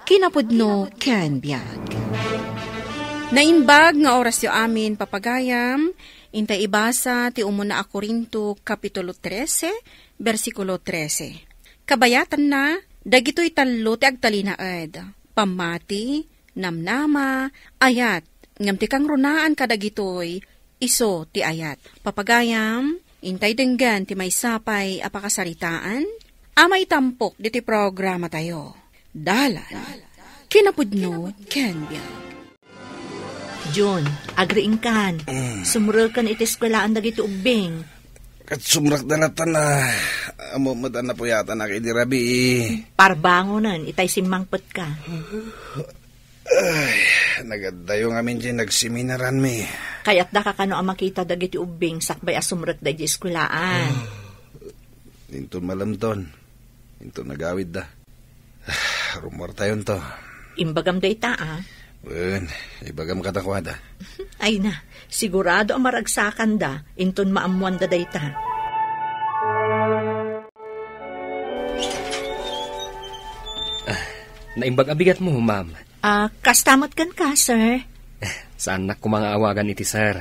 Kinapudno ken biag. Naimbag nga oras yu amin papagayam, intay ibasa ti umuna a Corinto Kapitulo 13, versikulo 13. Kabayatan na, dagitoy tallo ti agtalinaed, pamati, namnama, ayat, ngam ti kang runaan kadagitoy, iso ti ayat. Papagayam, intay denggan ti may sapay apakasaritaan, amay tampok diti programa tayo. Dalan, kinapudno, ken biag. Jun, agriing kan. Sumurkan iti eskwelaan dagiti ubing. Kat sumrak dalatan na. Amo madan na po yata na kay dirabi. Parbangonan, itay simmangpet ka. Ay, nagadayo nga min dyan nagseminaran mi. Kaya't da ka kano ang makita dagiti ubing sakbay asumrak dagiti eskwelaan. Inton malamton. Inton nagawid da. Rumor tayon to. Imbagam day ta, Wen, ibagam katakwada. Ay na, sigurado ang maragsakan da, inton maamuan da day ta. Naimbag abigat mo, ma'am. Kastamot kan ka, sir. Saan na kumangaawagan iti sir?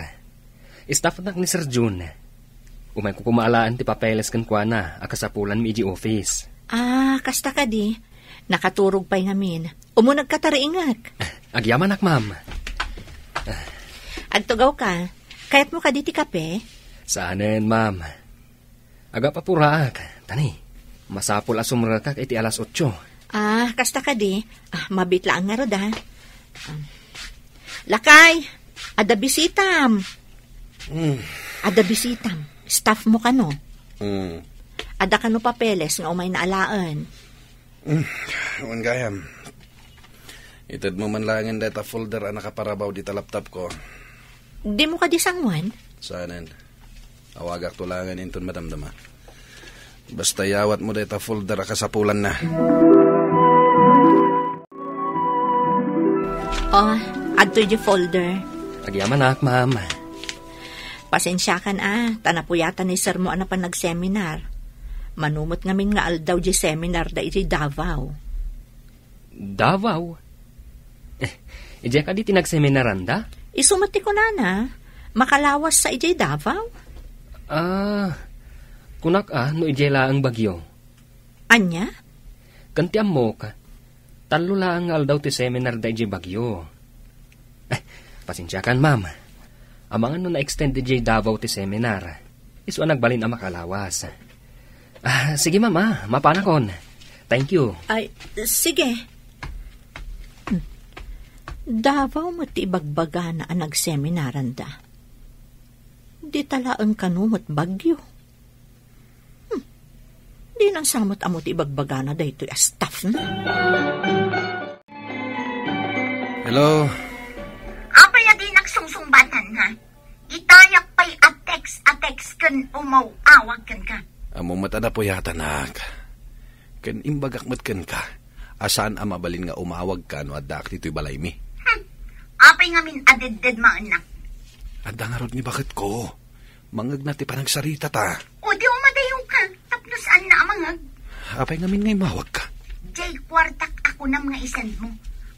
Staff nak ni Sir Jun. Umay ko kumaalaan ti papeles kan kwa na, akasapulan mi iji office. Kasta ka di. Nakaturog pa'y ngamin. Umunag ka tariingak. Agyaman ak, ma'am. Agtugaw ka. Kayat mo ka diti kape? Saanen, ma'am. Aga papuraak. Tani, masapul asumrakak iti alas 8. Kasta ka di. Mabitlaan nga roda. Lakay, ada bisitam. Ada bisitam. Staff mo ka no? Ada ka no papeles nga umay naalaan. Huwag gayam. Itad mo man langin data folder ang nakaparabaw di laptop ko. Di mo ka di sangwan? Saanen. Awagak to langan inton madamdama. Basta yawat mo data folder akasapulan na. Adto di folder. Agyaman ak, ma'am. Pasensya kan tanapuyatan ni sir mo pan nag-seminar. Manumot ngamin nga aldaw di seminar da iti Davao. Davao? Ije ka di tinag-seminaran da? Isumati ko na. Makalawas sa ije Davao. Kunak no ije laang bagyo. Anya? Kantiam mo ka. Talo laang aldaw ti seminar da ije bagyo. Pasensya kan, ma'am. Amangan no na-extend ije Davao ti seminar. Iso nagbalin ang makalawas. Sige, mama. Mapanakon. Thank you. Ay, sige. Davao mo ti ibagbaga na ang nagseminaran da. Di talaan kanumot bagyo. Di nang samot amo ti ibagbaga na da ito staff na. Hello? Apay adi nagsungsungbatan ha? Itayak pa'y atex kan umaw-awag kan ka. Amo matada po yata nak. Ken imbagakmat ken ka. Asaan ang mabalin nga umawag ka no adak dito'y balay mi? Apay ngamin adedded mga anak. Adda nga rod ni bakit ko. Mangag na ti panagsarita ta. O di umadayo ka. Tapno saan na amangag? Apay ngamin ngay mawag ka. Jay kwartak ako na mga isend mo.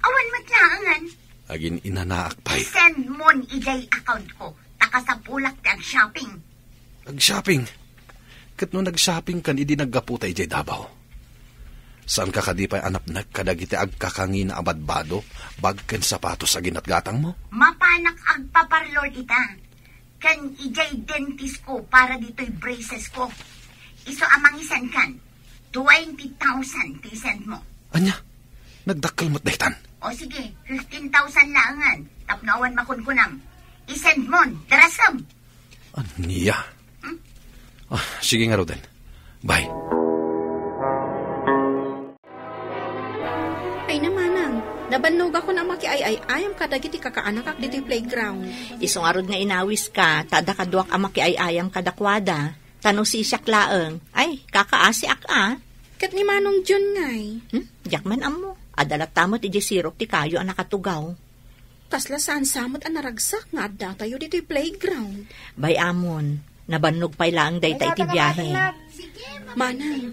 Awan matlaangan. Agin inanaak pa'y. Isend mo ni ijay account ko. Takasapulak ti ang shopping. Ag-shopping? Kat no nag-shopping kan, idi naggaputay jay Davao. Saan ka kadipay anap nagkadagiti agkakangi na abadbado, bagken sapatos sa ginatgatang mo? Mapanak agpaparlor ita. Kan ijay dentist ko para dito'y braces ko. Iso amang isan kan. 20,000 ti send mo. Anya? Nagdakkel mo't dahitan? O sige, 15,000 laangan. Tapnawan makunkunam. Isend mon, darasam. Aniya? Sige nga Roden. Bye. Ay namanang, nabannog ako na makiayayayam ka dagiti kakaanak diti playground. Isong arod nga inawis ka, tada kaduak ang makiayayam kadakwada. Tano si siyak laeng. Ay, kakaasi ak Kat ni Manong John ngay. Jakman amo. Adalat tamot iji sirok ti kayo ang nakatugaw. Kasla saan samot ang naragsak nga adda tayo dito playground. Bay amon, nabannog pa'y laang dayta iti biyahe. Manang,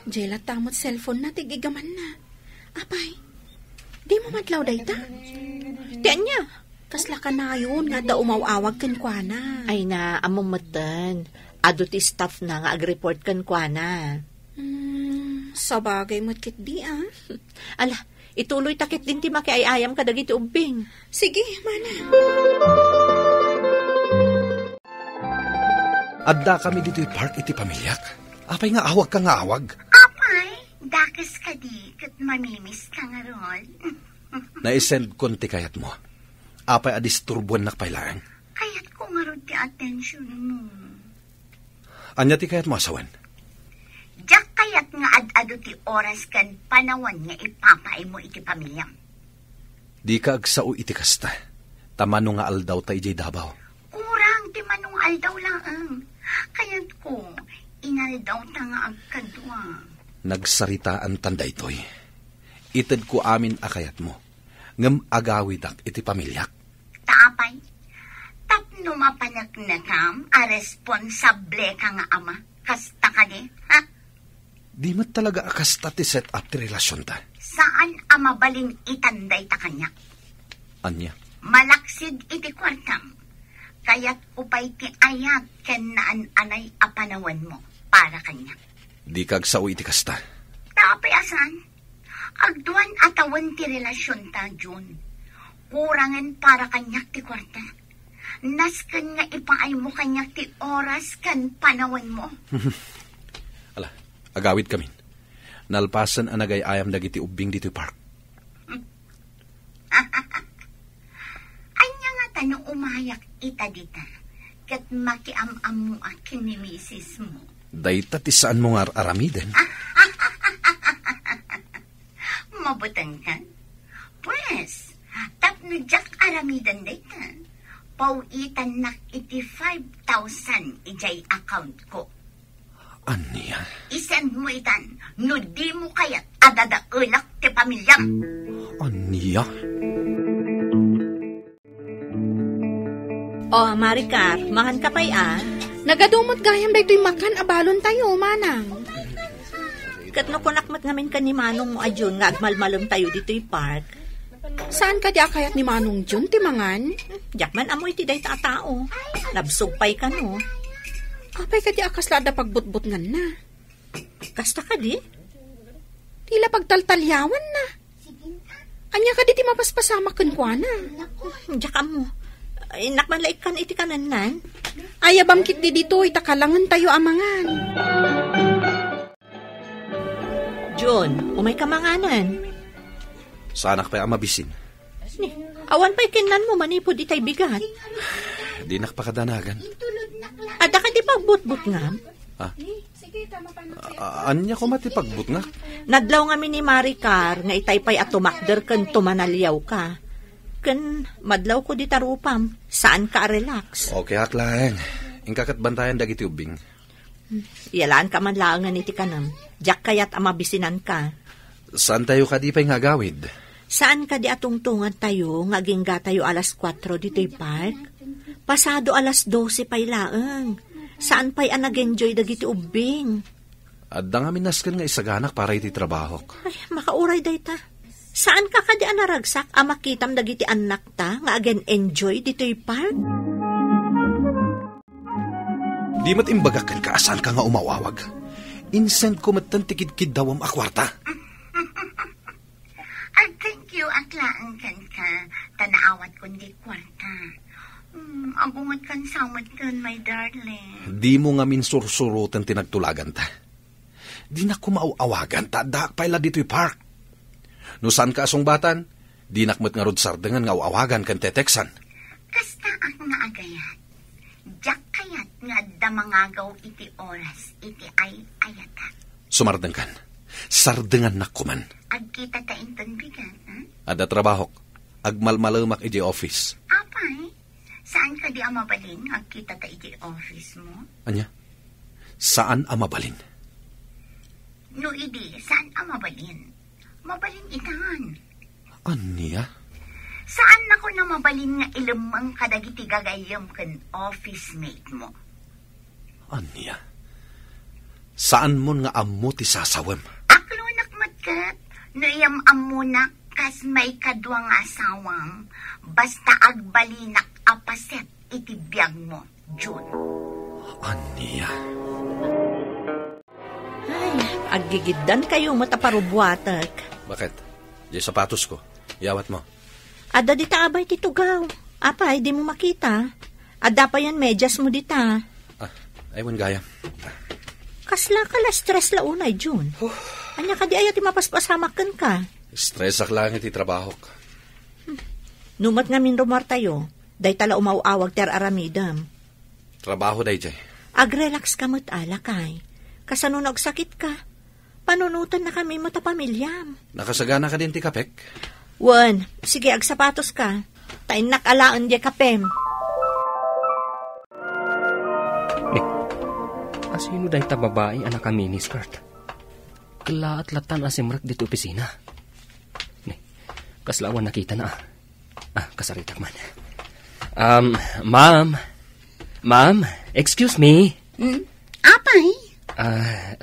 jela tamot cellphone na tigigaman na. Apay, di mo madlaw dayta? Tiyan niya. Kasla ka na yun nga da umawawag kan kwa na. Ay na, amamatan. Ado ti staff na nga ag-report kan kwa na. Sa bagay mo't kit di Ala, ituloy takit din ti makiayayam ka dagiti ubing. Sige, mana. Adda kami dito'y park iti pamilyak. Apay nga awag ka nga awag. Apay, dakas ka di, kat mamimiss ka nga ron. Naisend konti kayat mo. Apay adisturbuan nakpailaan. Kaya't ko nga ron ti atensyon mo. Anya ti kayat mo asawan? Diyak kayat nga ad-ado ti oras kan panawan nga ipapay mo iti pamilyam. Di ka agsao iti kasta. Tamano nga aldaw ta ijay Davao. Kurang ti manong aldaw lang. Kaya't ko, inaldaw ta nga agkadwa. Nagsaritaan tanda ito'y. Ited ko amin akayat mo. Ngam agawidak iti pamilyak. Taapay, tapno mapanagnakam a responsable ka nga ama. Kasta ka di, ha? Di mat talaga akasta ti set up ti relasyon ta. Saan ama baling itanday ta kanya? Anya? Malaksid iti kwartam. Kaya't upay ti ayat ken naan-anay apanawan mo para kanya. Di ka agsao iti kasta. Tapay asan? Agduan atawan ti relasyon ta, Jun. Kurangan para kanyak ti kwarta. Nasken nga ipaay mo kanyak ti oras kan panawan mo. Ala, agawid kami. Nalpasan ang nagayayam dagiti ubing dito park. Anya nga tanong umayak ita dita. Kat makiam-am mo akin ni misis mo. Dayta ti saan mo nga aramiden. Mabutang ka? Pues, tapno jak aramidan dayta. Pauitan nak iti 5,000 ijay account ko. Anya? Isend mo itan, no di mo kayat adadaulak ti pamilyam. Anya? O, Maricar, mahan ka pa'y Nagadumot gayam da ito'y makan abalon tayo, manang. Kat no kunakmat ngamin ka ni Manong mo adyon nga agmalmalom tayo dito'y park. Saan ka di akayat ni Manong Jun, timangan? Jakman amoy ti day ta tao. Nabsugpay ka no. Apay ka di akaslada pagbutbut nga na. Kasta ka di? Tila pagtaltalyawan na. Anya ka di ti mapaspasama kunkwana. Jaka mo. Nakman laik kan iti kananan. Ayabam kit di dito, itakalangan tayo amangan. John, umay kamanganan. Saanak pa'y amabisin. Ni, awan pa'y kinan mo manipod itay bigat. Di nakpakadanagan. Ada ka di pagbutbut nga? Ha? Anya ko matipagbut nga? Nadlaw nga ni Maricar nga itay pa'y atumakder kan tumanalyaw ka. Kan madlaw ko di tarupam. Saan ka relax? Okay, haklaan. Ingkakat bantayan dagiti ubing. Yalaan ka man lang nga niti kanam. Diyak kayat amabisinan ka. Saan tayo ka di pa'y nga gawid? Saan ka di atungtungan tayo, nga gingga tayo alas 4 dito'y park? Pasado alas 12 pa'y laeng. Saan pa'y nag-enjoy dagiti ubing? Adda nga minaskan nga isaganak para iti trabaho. Ay, makauray day ta. Saan ka kadi anaragsak makitam dagiti anak ta, nga again enjoy dito'y park? Di mat imbagakan ka, asan ka nga umawawag? Insend ko matantikid-kid daw ang akwarta. Thank you, aklaan kan ka. Tanaawat kundi kwarta. Agungat kan samad kan, my darling. Di mo nga minsursurutan tinagtulagan ta. Di na kumauawagan ta, daak paila dito'y park. No saan ka asong batan? Di nakmat nga rod sardengan nga awagan kan teteksan. Kasta ang nga agayat. Diyak kayat nga damangagaw iti oras, iti ay ayata. Sumardeng kan. Sardengan na kuman. Agkita ta inton bigan, ha? Ada trabahok. Agmalmalamak iti office. Apay, saan ka di amabalin? Agkita ta iti office mo? Anya? Saan amabalin? No, idi, saan amabalin? Mabalin itan. Anya? Saan ako na mabalin nga ilamang kadagiti gagayam kan office mate mo? Anya? Saan mo nga amo ti sasawem? Aklo nakmatkat, Noyam amuna kas may kadwang asawang, basta agbalinak apaset iti biyag mo, June. Aniya. Ay, agigiddan kayo mataparubwatak. Bakit? Di sapatos ko. Yawat mo. Ada dita abay titugaw. Apay, di mo makita. Ada pa yan medyas mo dita. Aywan gaya. Kasla ka la stress la unay, June. Anya ka di ayat mapaspasamakan ka. Stress ak lang iti trabaho. Numat nga min rumar tayo. Day tala umawawag ter aramidam. Trabaho day, Jay. Agrelax ka mo't alakay. Kasano nagsakit ka. Panunutan na kami mo ta pamilyam. Nakasagana ka din ti kapek? Wan, sige agsapatos ka. Tain nakalaan di kapem. Asino dahi ta babae anak ka miniskirt? Kala at latan asimrak dito opisina. Kaslawan nakita na. Kasaritak man. Ma'am, excuse me. Apay?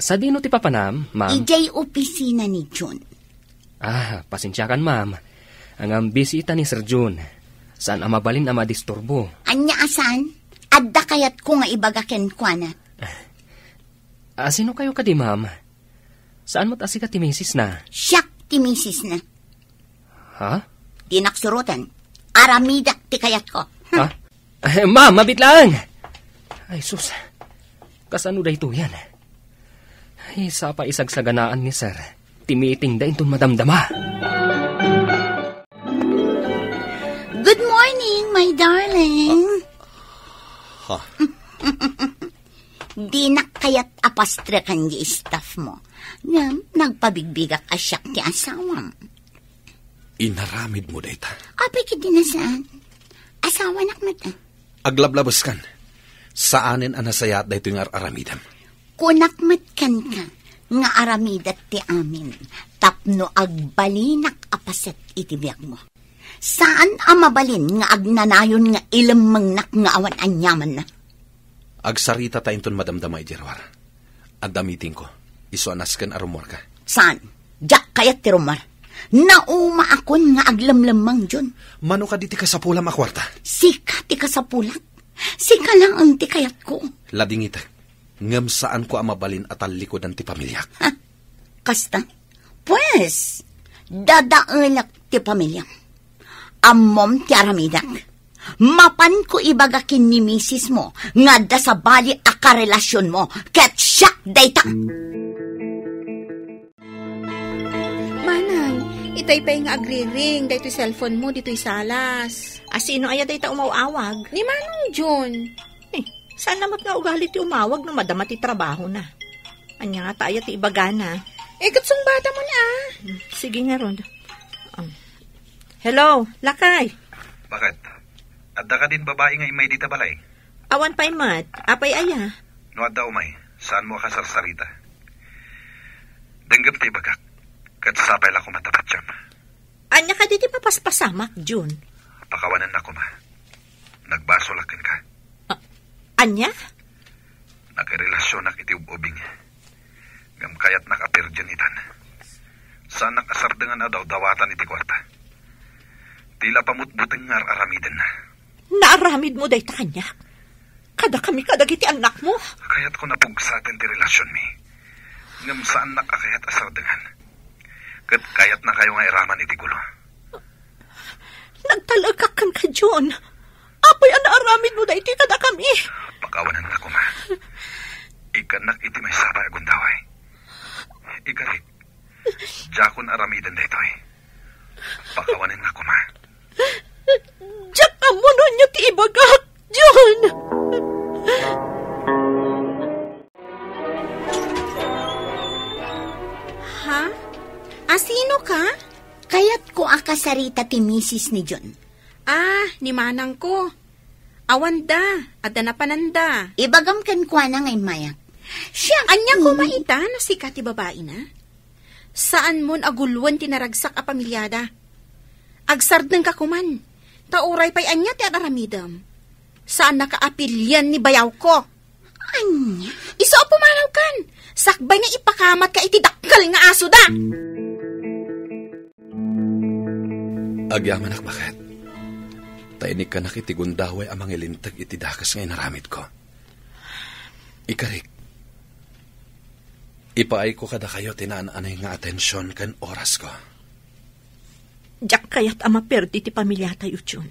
Sa dino ti papanam, ma'am? Ijay opisina ni June. Pasensya kan, ma'am. Ang bisita ni Sir June. Saan amabalin ama disturbo? Anya asan? Adda kayat ko nga ibagaken kwa na. Sino kayo kadi, ma'am? Saan mo't asika ti misis na? Siyak ti misis na. Ha? Di naksurutan. Aramidak ti kayat ko. Ha? Ma'am, mabit lang! Ay, sus. Kasano da ito yan? Isa pa isagsaganaan ni Sir. Timiting da intun madamdama. Good morning, my darling. Ha? Di na kayat apastre kan di staff mo. Nagpabigbigak asyak ti asawam. Inaramid mo dayta. Apay ki din na saan? Asawa nakmat ah. Aglablabas kan. Saanin anasayat da ito yung aramidam? Kunakmat kan ka. Nga aramidat ti amin. Tapno agbalinak apaset iti biyak mo. Saan amabalin nga agnanayon nga ilamangnak nga awan anyaman na? Agsarita ta inton madamdamay Jerwar. Adamiting ko. Isuanas kan arumor ka. Saan? Diyak kayat ti rumar. Nauma akon nga aglamlamang Jun. Mano ka diti ka sa pulam akwarta? Sika ti ka sa pulat. Sika lang ang ti kayat ko. Lading ita. Ngam saan ko amabalin at alikodan ti pamilyak. Ha? Kasta? Pues, dadaelak ti pamilya. Ammom ti aramidak. Mapan ko ibagakin ni misis mo nga da sa bali a karelasyon mo. Ket siya dayta. Manang, itay pa nga agri-ring. Dahito cellphone mo, dito'y salas. Sino aya day ta umawawag? Ni Manang John. Saan namat nga ugali ti umawag no madama ti trabaho na. Anya nga tayo ti ibagana. Katsong bata mo na Sige nga ron. Hello, Lakay. Bakit? Adda ka din babae nga imay dita balay? Awan pa'y mat. Apay aya. No adda umay. Saan mo kasarsarita? Denggam ti bagak. Kat sapay la ko matapat siyam. Anya ka diti papaspasamak, June. Pakawanan na ko ma. Nagbaso lakin ka. Anya? Nakarelasyon nak iti ubing. Ngam kayat nakapirjan itan. Saan nakasardengan na daw dawatan iti kwarta. Tila pamutbuteng nga aramiden na. Naaramid mo day ta kanya. Kada kami kadagiti anak mo. Kayat ko napugsatin ti relasyon mi. Ngam saan nakakayat asardengan. Kat kayat na kayo nga iraman iti gulo. Nagtalagakan ka, John. Apay ang naaramid mo day ti kada kami. Pakawanan na ko ma. Ikanak iti may sabay agundaway. Ikarik. Jakon aramiden dito eh. Pakawanan na ko ma. Diyak ka mo nun niya ti ibagak, John. Ha? Sino ka? Kayat ko akasarita ti misis ni John. Ni Manang ko. Awanda, at na pananda. Ibagam kan kwa na ngay mayak. Siya, Anya ko maita na sika ti babae na? Saan mon agulwan tinaragsak a pamilyada? Agsard ng kakuman. Tauray pa'y anya ti aramidam. Saan nakaapilyan ni bayaw ko? Anya? Iso pumanaw kan. Sakbay nga ipakamat ka iti dakkel nga aso da. Agyaman bakit? Tainik ka nakitigundaway amang ilintag itidakas ngay naramid ko. Ikarik, ipaay ko kada kayo tinaan-anay nga atensyon kan oras ko. Diyak kaya't ama perdi ti pamilya tayo yun.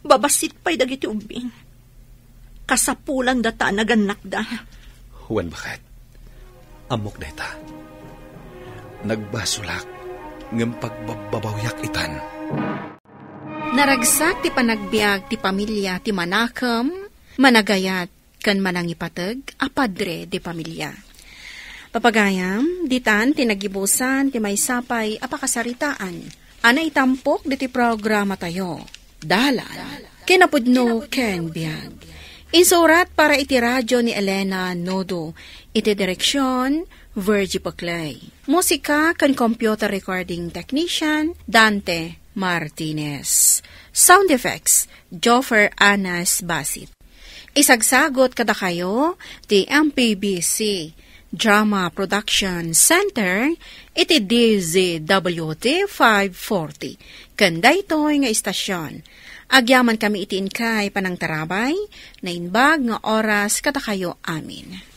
Babasit pa'y dagiti ubing. Kasapulan data naganak da. Huwan bakit? Amok data. Nagbasulak ng pagbabawyak itan. Naragsak ti panagbiag ti pamilya ti manakam, managayat kan manangipateg, apadre ti pamilya. Papagayam, ditan tinagibusan ti may sapay apakasaritaan. Ana itampok di ti programa tayo. Dalan, kinapudno ken biag. Insurat para iti radyo ni Elena Nodo. Iti direksyon, Virgie Paclay. Musika kan computer recording technician, Dante Martinez. Sound effects, Joffer Anas Basit. Isagsagot kada kayo, ti MPBC Drama Production Center, iti DZWT 540. Kanda ito'y nga istasyon. Agyaman kami itiin kay panang tarabay, na inbag nga oras kada kayo amin.